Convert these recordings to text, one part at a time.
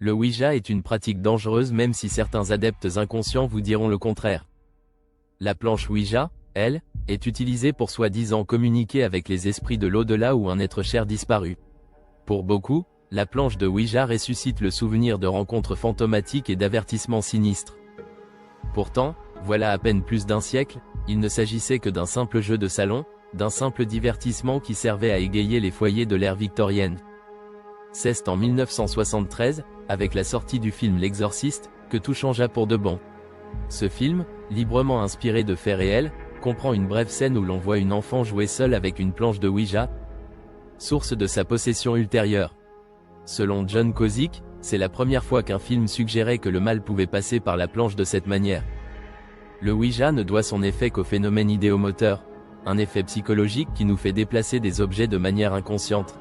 Le Ouija est une pratique dangereuse même si certains adeptes inconscients vous diront le contraire. La planche Ouija, elle, est utilisée pour soi-disant communiquer avec les esprits de l'au-delà ou un être cher disparu. Pour beaucoup, la planche de Ouija ressuscite le souvenir de rencontres fantomatiques et d'avertissements sinistres. Pourtant, voilà à peine plus d'un siècle, il ne s'agissait que d'un simple jeu de salon, d'un simple divertissement qui servait à égayer les foyers de l'ère victorienne. C'est en 1973, avec la sortie du film L'Exorciste, que tout changea pour de bon. Ce film, librement inspiré de faits réels, comprend une brève scène où l'on voit une enfant jouer seule avec une planche de Ouija, source de sa possession ultérieure. Selon John Kozik, c'est la première fois qu'un film suggérait que le mal pouvait passer par la planche de cette manière. Le Ouija ne doit son effet qu'au phénomène idéomoteur, un effet psychologique qui nous fait déplacer des objets de manière inconsciente.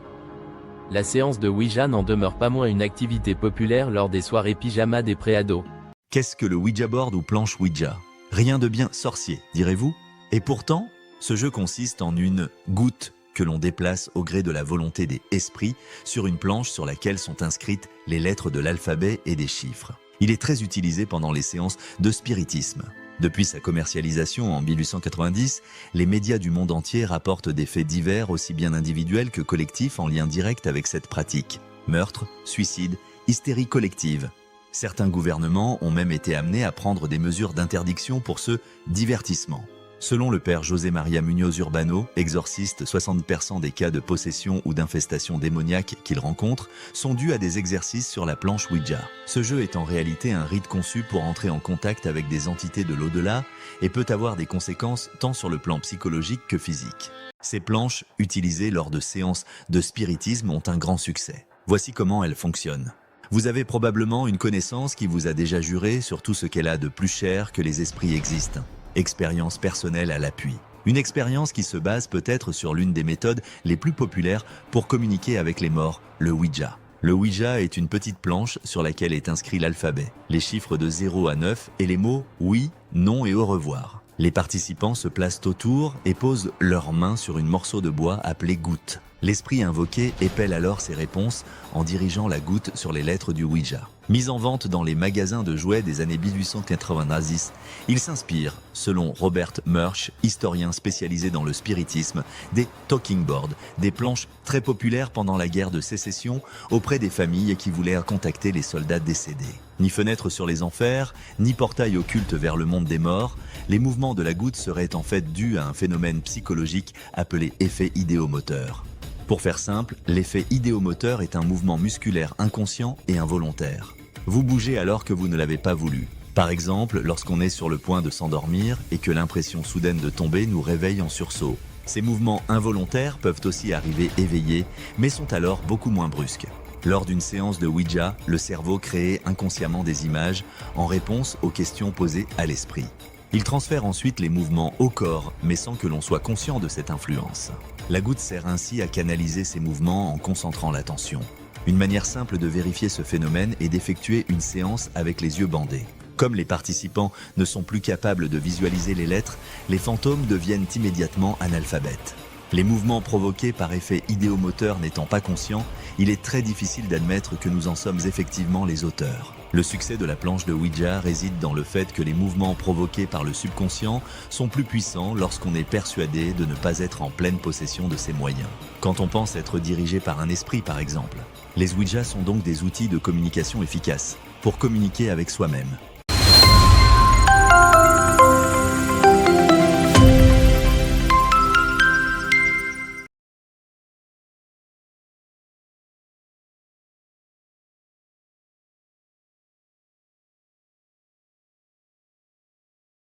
La séance de Ouija n'en demeure pas moins une activité populaire lors des soirées pyjama des préados. Qu'est-ce que le Ouija board ou planche Ouija? Rien de bien sorcier, direz-vous? Et pourtant, ce jeu consiste en une goutte que l'on déplace au gré de la volonté des esprits sur une planche sur laquelle sont inscrites les lettres de l'alphabet et des chiffres. Il est très utilisé pendant les séances de spiritisme. Depuis sa commercialisation en 1890, les médias du monde entier rapportent des faits divers aussi bien individuels que collectifs en lien direct avec cette pratique. Meurtres, suicides, hystérie collective. Certains gouvernements ont même été amenés à prendre des mesures d'interdiction pour ce divertissement. Selon le père José María Muñoz Urbano, exorciste, 60% des cas de possession ou d'infestation démoniaque qu'il rencontre sont dus à des exercices sur la planche Ouija. Ce jeu est en réalité un rite conçu pour entrer en contact avec des entités de l'au-delà et peut avoir des conséquences tant sur le plan psychologique que physique. Ces planches, utilisées lors de séances de spiritisme, ont un grand succès. Voici comment elles fonctionnent. Vous avez probablement une connaissance qui vous a déjà juré sur tout ce qu'elle a de plus cher que les esprits existent. Expérience personnelle à l'appui. Une expérience qui se base peut-être sur l'une des méthodes les plus populaires pour communiquer avec les morts, le Ouija. Le Ouija est une petite planche sur laquelle est inscrit l'alphabet, les chiffres de 0 à 9 et les mots oui, non et au revoir. Les participants se placent autour et posent leurs mains sur une morceau de bois appelé goutte. L'esprit invoqué épelle alors ses réponses en dirigeant la goutte sur les lettres du Ouija. Mis en vente dans les magasins de jouets des années 1890, il s'inspire, selon Robert Murch, historien spécialisé dans le spiritisme, des talking boards, des planches très populaires pendant la guerre de sécession auprès des familles qui voulaient contacter les soldats décédés. Ni fenêtre sur les enfers, ni portail occulte vers le monde des morts, les mouvements de la goutte seraient en fait dus à un phénomène psychologique appelé effet idéomoteur. Pour faire simple, l'effet idéomoteur est un mouvement musculaire inconscient et involontaire. Vous bougez alors que vous ne l'avez pas voulu. Par exemple, lorsqu'on est sur le point de s'endormir et que l'impression soudaine de tomber nous réveille en sursaut. Ces mouvements involontaires peuvent aussi arriver éveillés, mais sont alors beaucoup moins brusques. Lors d'une séance de Ouija, le cerveau crée inconsciemment des images en réponse aux questions posées à l'esprit. Il transfère ensuite les mouvements au corps, mais sans que l'on soit conscient de cette influence. La goutte sert ainsi à canaliser ces mouvements en concentrant l'attention. Une manière simple de vérifier ce phénomène est d'effectuer une séance avec les yeux bandés. Comme les participants ne sont plus capables de visualiser les lettres, les fantômes deviennent immédiatement analphabètes. Les mouvements provoqués par effet idéomoteur n'étant pas conscients, il est très difficile d'admettre que nous en sommes effectivement les auteurs. Le succès de la planche de Ouija réside dans le fait que les mouvements provoqués par le subconscient sont plus puissants lorsqu'on est persuadé de ne pas être en pleine possession de ses moyens. Quand on pense être dirigé par un esprit par exemple. Les Ouija sont donc des outils de communication efficaces pour communiquer avec soi-même.